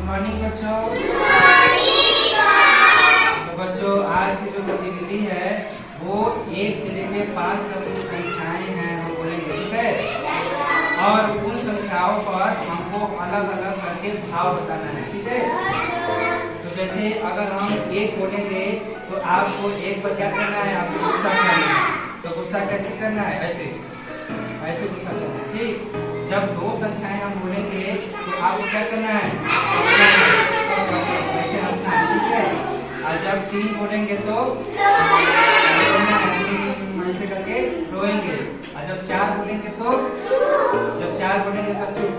Morning बच्चों। तो बच्चों आज की जो गतिविधि है वो 1 से लेकर 5 तक की संख्याएं हैं हम बोलेंगे, ठीक है। और उन संख्याओं पर हमको अलग अलग करके भाव बताना है, ठीक है। तो जैसे अगर हम 1 बोलेंगे तो आपको 1 पर क्या करना है, आपको गुस्सा करना है। तो गुस्सा कैसे करना है, ऐसे गुस्सा करना है, ठीक। जब 2 संख्याएं हम बोलेंगे तो आपको क्या करना है, ऐसे हंसना है, ठीक है। और जब 3 बोलेंगे तो ऐसे करके रोएंगे। और जब 4 बोलेंगे तो चुप,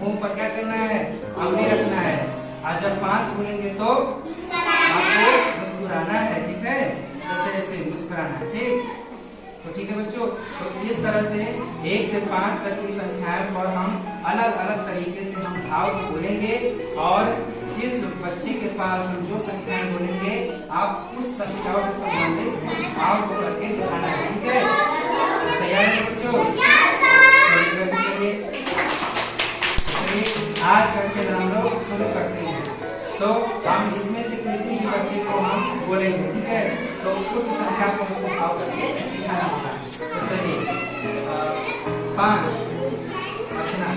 मुंह पर क्या करना है, अंगली रखना है। और जब 5 बोलेंगे तो आपको मुस्कुराना है, ठीक है। ऐसे मुस्कुराना है, ठीक। तो ठीक है बच्चों, तो इस तरह से 1 से 5 तक की संख्याएं पर हम अलग अलग तरीके से हम भाव को बोलेंगे। और जिस बच्चे के पास हम जो संख्याएं बोलेंगे आप उस संख्याओं से संबंधित भाव को करके दिखाना है, ठीक है। तैयार है बच्चों? आज का खेल हम लोग शुरू करते हैं। तो हम इसमें से किसी भी बच्चे को हम बोलेंगे, ठीक है। तो उस संख्या को उसको भाव करके दिखाना होगा। तो चलिए 5 अच्छा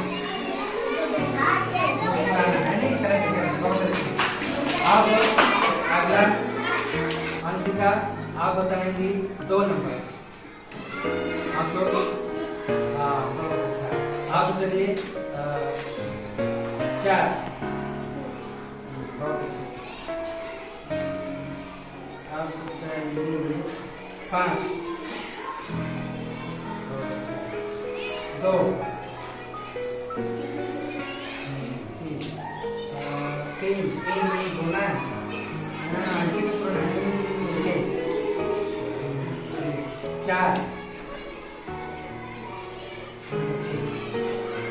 अब अगला अंशिका आप बताएंगी 2 नंबर। आप चलिए 4 आप 5 2 3 बोला है 4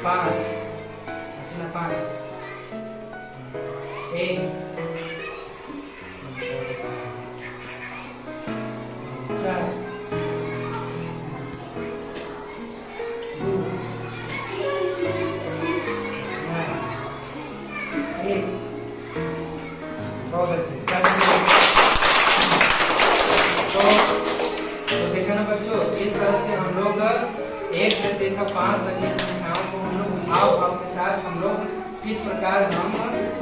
5 5 1 4 2 1 बहुत अच्छे। तो देखा ना बच्चों, इस तरह से हम लोग 1 से लेकर 5 तक की संख्याओं को हम लोग भाव के साथ हम लोग किस प्रकार हम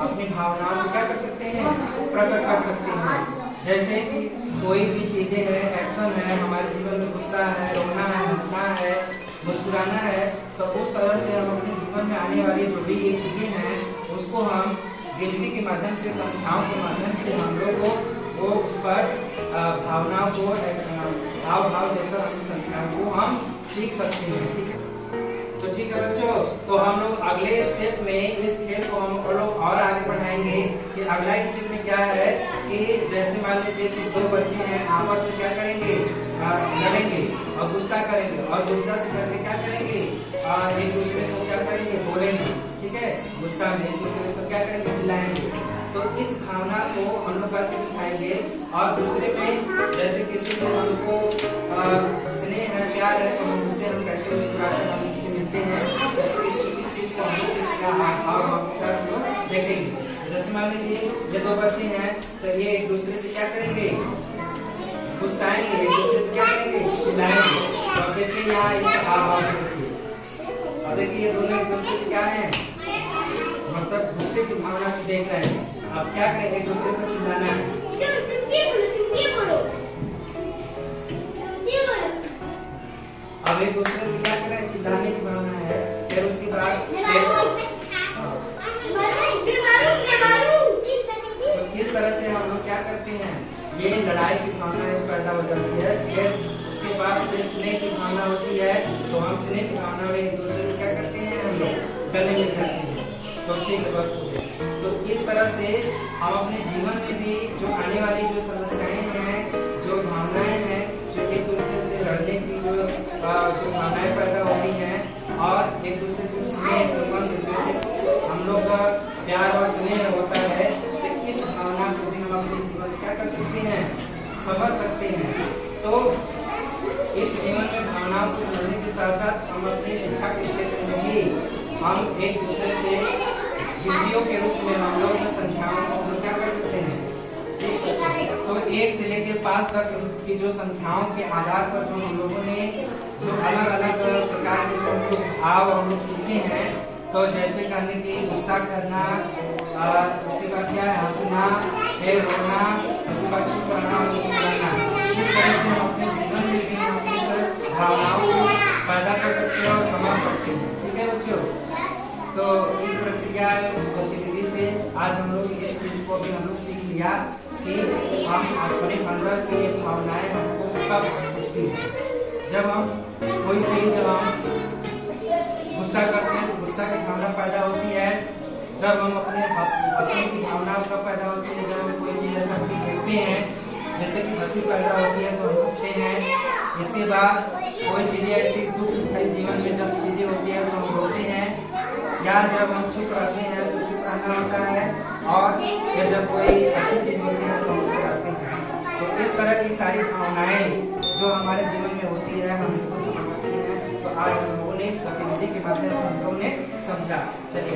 अपनी भावनाओं को क्या कर सकते हैं, प्रकट कर सकते हैं। जैसे कि कोई भी चीजें है, एक्शन है हमारे जीवन में, गुस्सा है, रोना है, हंसना है, मुस्कुराना है, तो उस तरह से हम अपने जीवन में आने वाली जो भी ये चीजें हैं उसको हम गिनती के माध्यम से, संख्याओं के माध्यम से हम लोग को वो उस पर भावनाओं को भाव देकर हम संख्याओं को हम सीख सकते हैं, ठीक है। तो ठीक है बच्चों, तो हम लोग अगले स्टेप में इस खेल को हम लोग और आगे बढ़ाएंगे कि अगला स्टेप में क्या है कि जैसे मान लीजिए कि 2 बच्चे हैं, आपस में क्या करेंगे, लड़ेंगे और गुस्सा करेंगे, और गुस्सा से करके क्या करेंगे, एक दूसरे को क्या करेंगे, बोलेंगे, ठीक है। गुस्सा में एक दूसरे को क्या करेंगे, चिल्लाएंगे। तो इस भावना को हम लोग करके दिखाएंगे। और दूसरे में जैसे किसी से हमको स्नेह है, प्यार है, तो हम उससे हम कैसे मुस्कुराते हैं, हम उससे मिलते हैं, तो इस चीज को हम लोग देखेंगे। जैसे मान लीजिए ये 2 बच्चे हैं, तो ये एक दूसरे से क्या करेंगे, गुस्साएंगे, एक दूसरे को क्या करेंगे, चिल्लाएंगे। तो अब देखिए यहाँ इस आवाज से देखिए, अब देखिए ये दोनों एक दूसरे से क्या है, मतलब गुस्से की भावना से देख रहे हैं। अब क्या करेंगे, एक दूसरे को चिल्लाना है। अब एक दूसरे से क्या करें, चिल्लाने की भावना है। फिर उसके बाद तो इस तरह से हम लोग क्या करते हैं, ये लड़ाई की भावना पैदा हो जाती है। फिर उसके बाद स्नेह की भावना होती है, तो हम स्नेह की भावना में एक दूसरे से क्या करते हैं, हम लोग गले मिल जाते हैं। तो ठीक है, बस हो गया। तो इस तरह से हम अपने जीवन में भी जो आने वाली जो समस्याएं हैं, जो भावनाएं हैं, जो एक दूसरे से लड़ने की जो भावनाएं पैदा होती हैं, और एक दूसरे को स्नेह संबंध जैसे हम लोग का प्यार और स्नेह होता है, तो इस भावना को भी हम अपने जीवन में क्या कर सकते हैं, समझ सकते हैं। तो इस जीवन में भावनाओं को समझने के साथ साथ हम अपनी शिक्षा के क्षेत्र में भी हम एक दूसरे से गिनतियों के रूप में हम लोग 1 से लेकर 5 तक की जो संख्याओं के आधार पर जो हम लोगों ने जो अलग अलग प्रकार के जो भाव हम लोग सीखे हैं, तो जैसे कहने की गुस्सा करना, उसके बाद क्या है हंसना, फिर रोना, उसके बाद चुप रहना और मुस्कुराना। इस तरह से हम अपने जीवन में भी हम इस भावनाओं को पैदा कर सकते हैं और समझ सकते हैं। ठीक है बच्चों, तो इस प्रक्रिया इस गतिविधि से आज हम लोग इस चीज को भी हम लोग सीख लिया कि हम अपने अंदर की भावनाएं हमको कब उठती है। जब हम कोई चीज जब हम गुस्सा करते हैं तो गुस्सा की भावना पैदा होती है। जब हम अपने हंसने की भावना कब पैदा होती है, जब हम कोई चीज ऐसा चीज देखते हैं जैसे कि हंसी पैदा होती है तो हम हंसते हैं। इसके बाद कोई चीजें ऐसी दुख भरी जीवन में जब चीजें होती है तो हम रोते हैं, या जब हम चुप रहते हैं तो चुप रहना होता है, और फिर जब कोई अच्छी चीज होती है तो हम मुस्कुराते हैं। तो इस तरह की सारी भावनाएं जो हमारे जीवन में होती है हम इसको समझ सकते हैं। तो आज हम लोगों ने इस गतिविधि के माध्यम से हम लोगों ने समझा। चलिए